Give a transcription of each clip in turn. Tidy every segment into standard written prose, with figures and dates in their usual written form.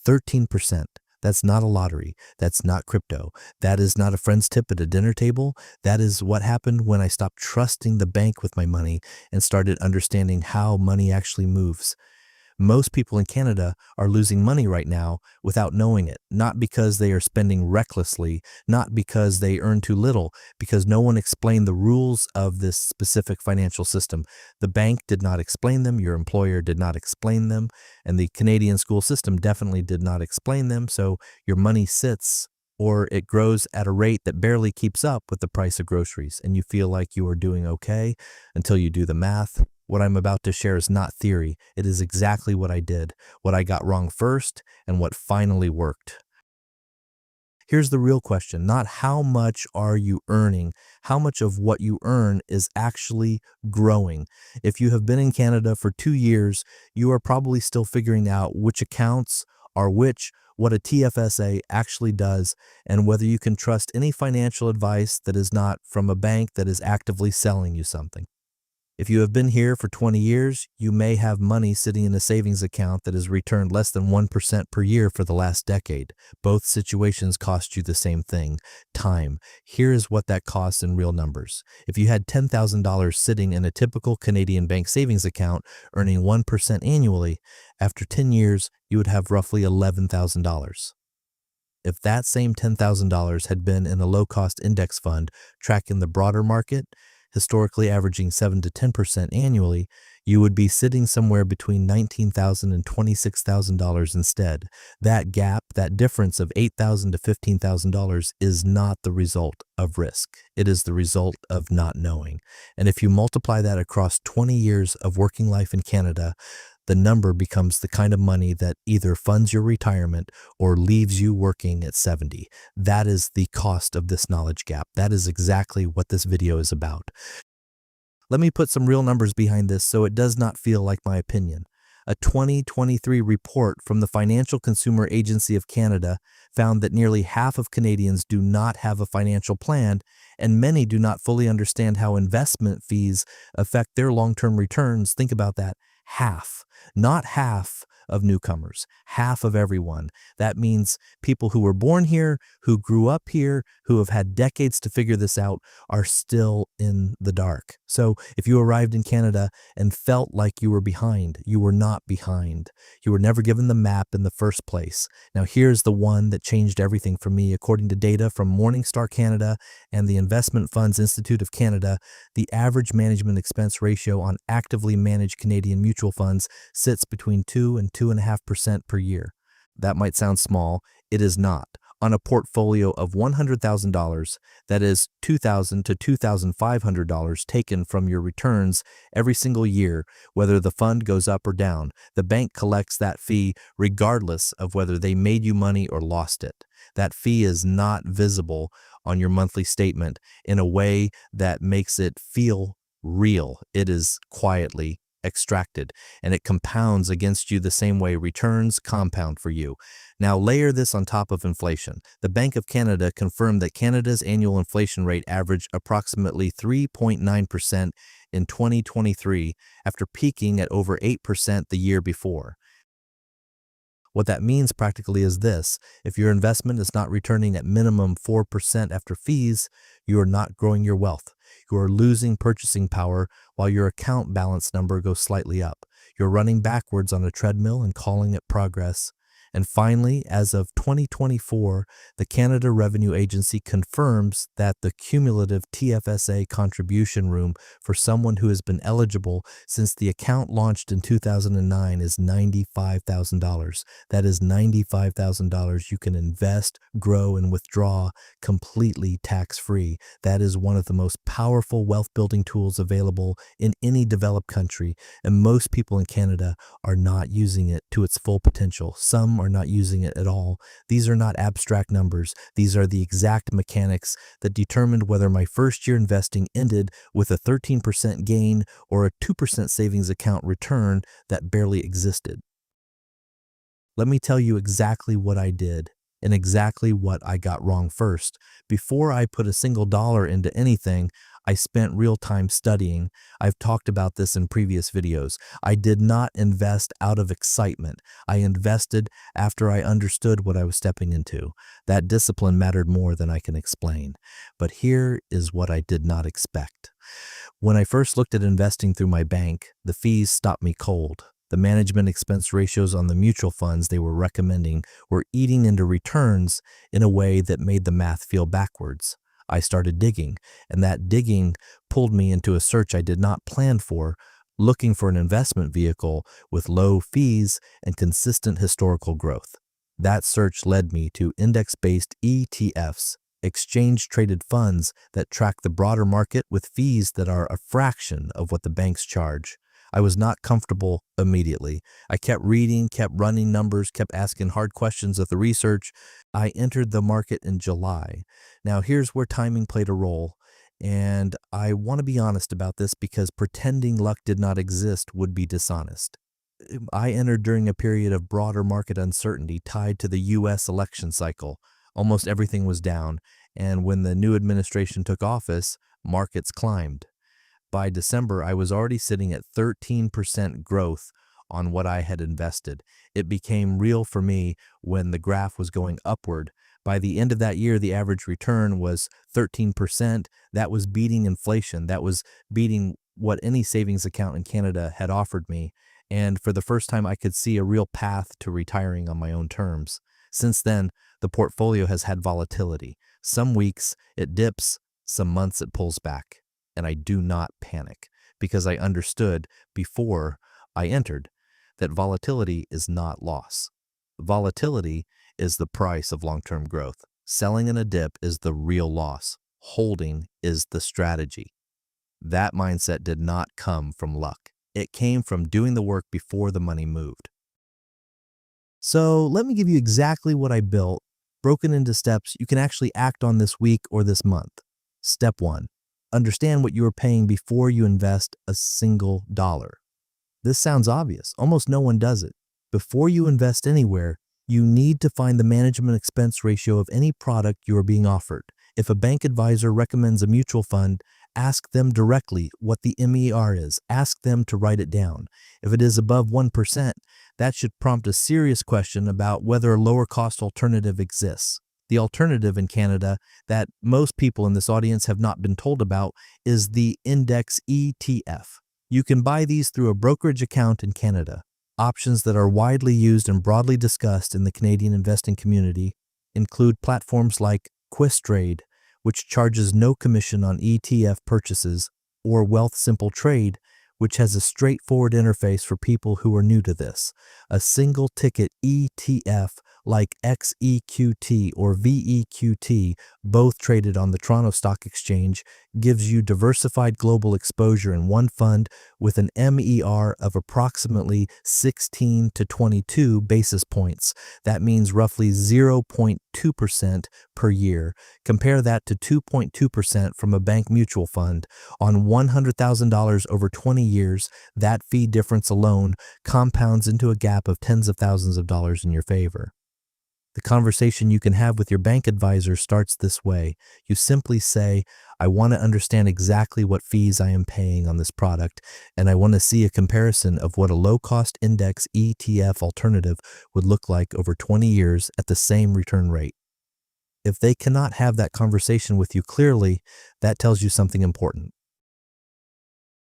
13%. That's not a lottery. That's not crypto. That is not a friend's tip at a dinner table. That is what happened when I stopped trusting the bank with my money and started understanding how money actually moves. Most people in Canada are losing money right now without knowing it, not because they are spending recklessly, not because they earn too little, because no one explained the rules of this specific financial system. The bank did not explain them, your employer did not explain them, and the Canadian school system definitely did not explain them, so your money sits or it grows at a rate that barely keeps up with the price of groceries, and you feel like you are doing okay until you do the math. What I'm about to share is not theory. It is exactly what I did, what I got wrong first, and what finally worked. Here's the real question, not how much are you earning, how much of what you earn is actually growing. If you have been in Canada for 2 years, you are probably still figuring out which accounts are which, what a TFSA actually does, and whether you can trust any financial advice that is not from a bank that is actively selling you something. If you have been here for 20 years, you may have money sitting in a savings account that has returned less than 1% per year for the last decade. Both situations cost you the same thing, time. Here is what that costs in real numbers. If you had $10,000 sitting in a typical Canadian bank savings account earning 1% annually, after 10 years, you would have roughly $11,000. If that same $10,000 had been in a low-cost index fund tracking the broader market, historically averaging 7 to 10% annually, you would be sitting somewhere between $19,000 and $26,000 instead. That gap, that difference of $8,000 to $15,000 is not the result of risk. It is the result of not knowing. And if you multiply that across 20 years of working life in Canada, the number becomes the kind of money that either funds your retirement or leaves you working at 70. That is the cost of this knowledge gap. That is exactly what this video is about. Let me put some real numbers behind this so it does not feel like my opinion. A 2023 report from the Financial Consumer Agency of Canada found that nearly half of Canadians do not have a financial plan, and many do not fully understand how investment fees affect their long-term returns. Think about that. Half, not half of newcomers, half of everyone. That means people who were born here, who grew up here, who have had decades to figure this out, are still in the dark. So if you arrived in Canada and felt like you were behind, you were not behind. You were never given the map in the first place. Now here's the one that changed everything for me. According to data from Morningstar Canada and the Investment Funds Institute of Canada, the average management expense ratio on actively managed Canadian mutual funds sits between 2 and 2.5% per year. That might sound small. It is not. On a portfolio of $100,000, that is $2,000 to $2,500 taken from your returns every single year, whether the fund goes up or down. The bank collects that fee regardless of whether they made you money or lost it. That fee is not visible on your monthly statement in a way that makes it feel real. It is quietly extracted, and it compounds against you the same way returns compound for you. Now layer this on top of inflation. The Bank of Canada confirmed that Canada's annual inflation rate averaged approximately 3.9% in 2023 after peaking at over 8% the year before. What that means practically is this: if your investment is not returning at minimum 4% after fees, you are not growing your wealth. You are losing purchasing power while your account balance number goes slightly up. You're running backwards on a treadmill and calling it progress. And finally, as of 2024, the Canada Revenue Agency confirms that the cumulative TFSA contribution room for someone who has been eligible since the account launched in 2009 is $95,000. That is $95,000 you can invest, grow, and withdraw completely tax-free. That is one of the most powerful wealth-building tools available in any developed country, and most people in Canada are not using it to its full potential. Some are not using it at all. These are not abstract numbers. These are the exact mechanics that determined whether my first year investing ended with a 13% gain or a 2% savings account return that barely existed. Let me tell you exactly what I did and exactly what I got wrong first. Before I put a single dollar into anything, I spent real time studying. I've talked about this in previous videos. I did not invest out of excitement. I invested after I understood what I was stepping into. That discipline mattered more than I can explain. But here is what I did not expect. When I first looked at investing through my bank, the fees stopped me cold. The management expense ratios on the mutual funds they were recommending were eating into returns in a way that made the math feel backwards. I started digging, and that digging pulled me into a search I did not plan for, looking for an investment vehicle with low fees and consistent historical growth. That search led me to index-based ETFs, exchange-traded funds that track the broader market with fees that are a fraction of what the banks charge. I was not comfortable immediately. I kept reading, kept running numbers, kept asking hard questions of the research. I entered the market in July. Now, here's where timing played a role, and I want to be honest about this because pretending luck did not exist would be dishonest. I entered during a period of broader market uncertainty tied to the U.S. election cycle. Almost everything was down, and when the new administration took office, markets climbed. By December, I was already sitting at 13% growth on what I had invested. It became real for me when the graph was going upward. By the end of that year, the average return was 13%. That was beating inflation. That was beating what any savings account in Canada had offered me. And for the first time, I could see a real path to retiring on my own terms. Since then, the portfolio has had volatility. Some weeks it dips, some months it pulls back. And I do not panic because I understood before I entered that volatility is not loss. Volatility is the price of long-term growth. Selling in a dip is the real loss. Holding is the strategy. That mindset did not come from luck. It came from doing the work before the money moved. So let me give you exactly what I built, broken into steps you can actually act on this week or this month. Step 1. Understand what you are paying before you invest a single dollar. This sounds obvious. Almost no one does it. Before you invest anywhere, you need to find the management expense ratio of any product you are being offered. If a bank advisor recommends a mutual fund, ask them directly what the MER is. Ask them to write it down. If it is above 1%, that should prompt a serious question about whether a lower cost alternative exists. The alternative in Canada that most people in this audience have not been told about is the index ETF. You can buy these through a brokerage account in Canada. Options that are widely used and broadly discussed in the Canadian investing community include platforms like Questrade, which charges no commission on ETF purchases, or Wealthsimple Trade, which has a straightforward interface for people who are new to this. A single ticket ETF like XEQT or VEQT, both traded on the Toronto Stock Exchange, gives you diversified global exposure in one fund with an MER of approximately 16 to 22 basis points. That means roughly 0.2% per year. Compare that to 2.2% from a bank mutual fund. On $100,000 over 20 years, that fee difference alone compounds into a gap of tens of thousands of dollars in your favor. The conversation you can have with your bank advisor starts this way. You simply say, I want to understand exactly what fees I am paying on this product, and I want to see a comparison of what a low-cost index ETF alternative would look like over 20 years at the same return rate. If they cannot have that conversation with you clearly, that tells you something important.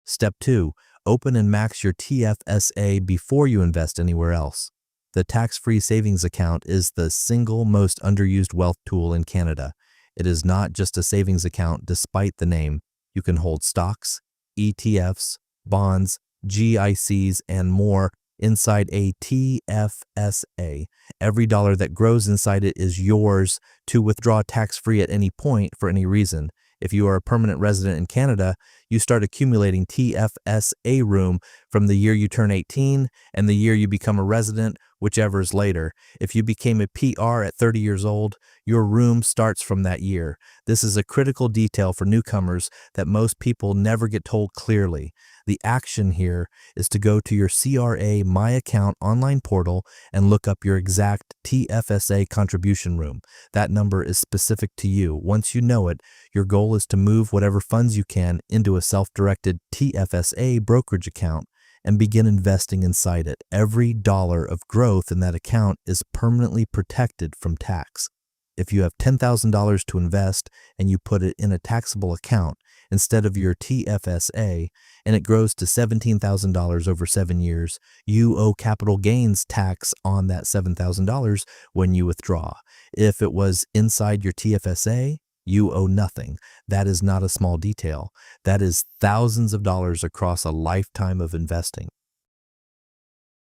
Step 2. Open and max your TFSA before you invest anywhere else. The tax-free savings account is the single most underused wealth tool in Canada. It is not just a savings account despite the name. You can hold stocks, ETFs, bonds, GICs, and more inside a TFSA. Every dollar that grows inside it is yours to withdraw tax-free at any point for any reason. If you are a permanent resident in Canada, You start accumulating TFSA room from the year you turn 18 and the year you become a resident, whichever is later. If you became a PR at 30 years old, your room starts from that year. This is a critical detail for newcomers that most people never get told clearly. The action here is to go to your CRA My Account online portal and look up your exact TFSA contribution room. That number is specific to you. Once you know it, your goal is to move whatever funds you can into a self-directed TFSA brokerage account and begin investing inside it. Every dollar of growth in that account is permanently protected from tax. If you have $10,000 to invest and you put it in a taxable account instead of your TFSA and it grows to $17,000 over 7 years, you owe capital gains tax on that $7,000 when you withdraw. If it was inside your TFSA, you owe nothing. That is not a small detail. That is thousands of dollars across a lifetime of investing.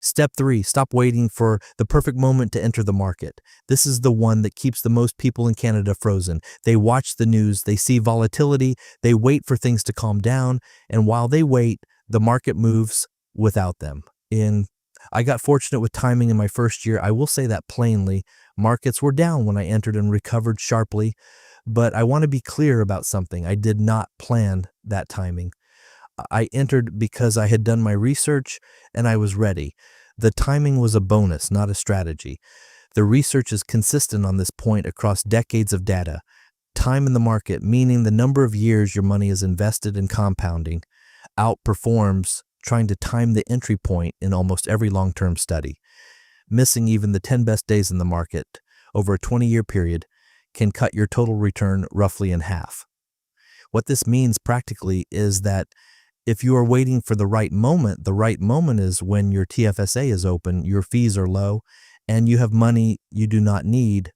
Step 3, stop waiting for the perfect moment to enter the market. This is the one that keeps the most people in Canada frozen. They watch the news, they see volatility, they wait for things to calm down, and while they wait, the market moves without them. I got fortunate with timing in my first year. I will say that plainly. Markets were down when I entered and recovered sharply, but I want to be clear about something. I did not plan that timing. I entered because I had done my research and I was ready. The timing was a bonus, not a strategy. The research is consistent on this point across decades of data. Time in the market, meaning the number of years your money is invested in compounding, outperforms trying to time the entry point in almost every long-term study. Missing even the 10 best days in the market over a 20-year period can cut your total return roughly in half. What this means practically is that if you are waiting for the right moment is when your TFSA is open, your fees are low, and you have money you do not need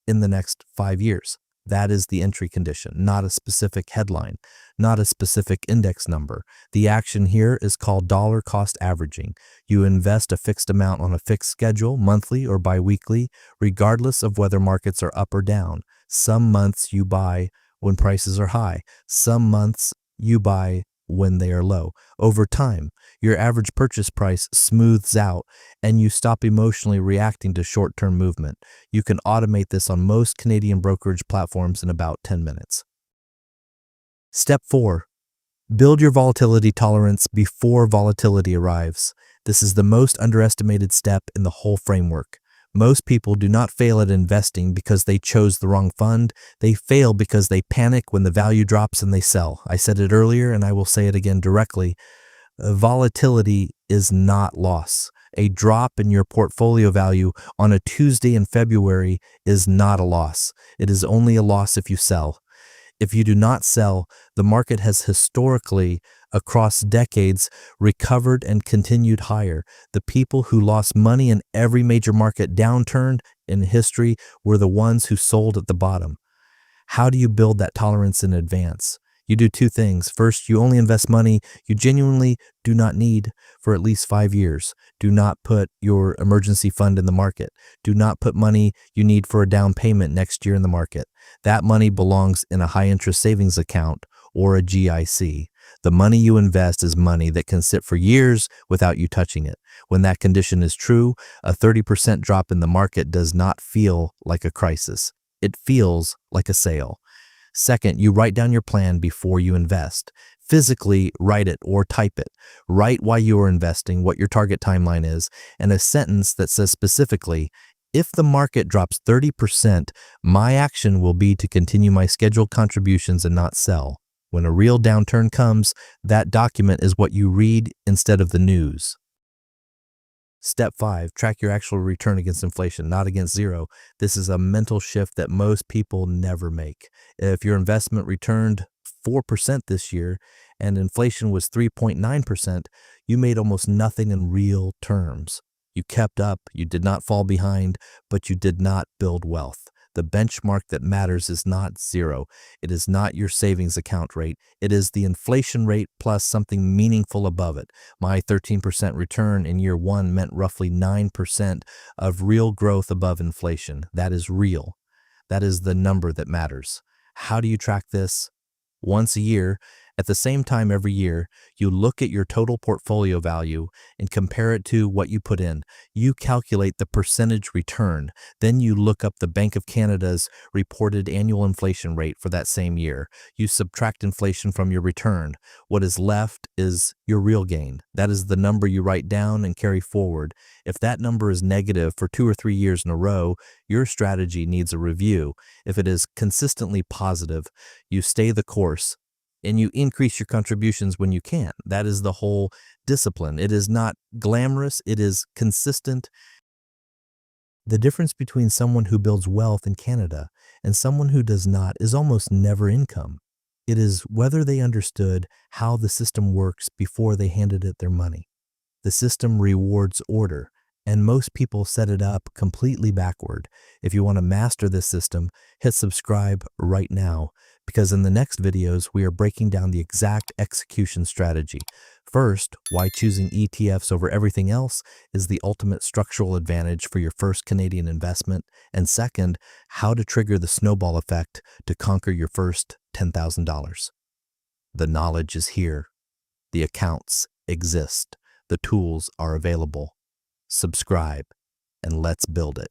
in the next 5 years. That is the entry condition, not a specific headline, not a specific index number. The action here is called dollar cost averaging. You invest a fixed amount on a fixed schedule, monthly or biweekly, regardless of whether markets are up or down. Some months you buy when prices are high. Some months you buy when they are low. Over time, your average purchase price smooths out and you stop emotionally reacting to short-term movement. You can automate this on most Canadian brokerage platforms in about 10 minutes. Step 4. Build your volatility tolerance before volatility arrives. This is the most underestimated step in the whole framework. Most people do not fail at investing because they chose the wrong fund. They fail because they panic when the value drops and they sell. I said it earlier and I will say it again directly. Volatility is not loss. A drop in your portfolio value on a Tuesday in February is not a loss. It is only a loss if you sell. If you do not sell, the market has historically, across decades, recovered and continued higher. The people who lost money in every major market downturn in history were the ones who sold at the bottom. How do you build that tolerance in advance? You do 2 things. First, you only invest money you genuinely do not need for at least 5 years. Do not put your emergency fund in the market. Do not put money you need for a down payment next year in the market. That money belongs in a high-interest savings account or a GIC. The money you invest is money that can sit for years without you touching it. When that condition is true, a 30% drop in the market does not feel like a crisis. It feels like a sale. Second, you write down your plan before you invest. Physically write it or type it. Write why you are investing, what your target timeline is, and a sentence that says specifically, if the market drops 30%, my action will be to continue my scheduled contributions and not sell. When a real downturn comes, that document is what you read instead of the news. Step 5, track your actual return against inflation, not against zero. This is a mental shift that most people never make. If your investment returned 4% this year and inflation was 3.9%, you made almost nothing in real terms. You kept up, you did not fall behind, but you did not build wealth. The benchmark that matters is not zero. It is not your savings account rate. It is the inflation rate plus something meaningful above it. My 13% return in year 1 meant roughly 9% of real growth above inflation. That is real. That is the number that matters. How do you track this? Once a year, At the same time every year, you look at your total portfolio value and compare it to what you put in. You calculate the percentage return. Then you look up the Bank of Canada's reported annual inflation rate for that same year. You subtract inflation from your return. What is left is your real gain. That is the number you write down and carry forward. If that number is negative for 2 or 3 years in a row, your strategy needs a review. If it is consistently positive, you stay the course and you increase your contributions when you can. That is the whole discipline. It is not glamorous, it is consistent. The difference between someone who builds wealth in Canada and someone who does not is almost never income. It is whether they understood how the system works before they handed it their money. The system rewards order, and most people set it up completely backward. If you want to master this system, hit subscribe right now, because in the next videos, we are breaking down the exact execution strategy. First, why choosing ETFs over everything else is the ultimate structural advantage for your first Canadian investment. And second, how to trigger the snowball effect to conquer your first $10,000. The knowledge is here. The accounts exist. The tools are available. Subscribe, and let's build it.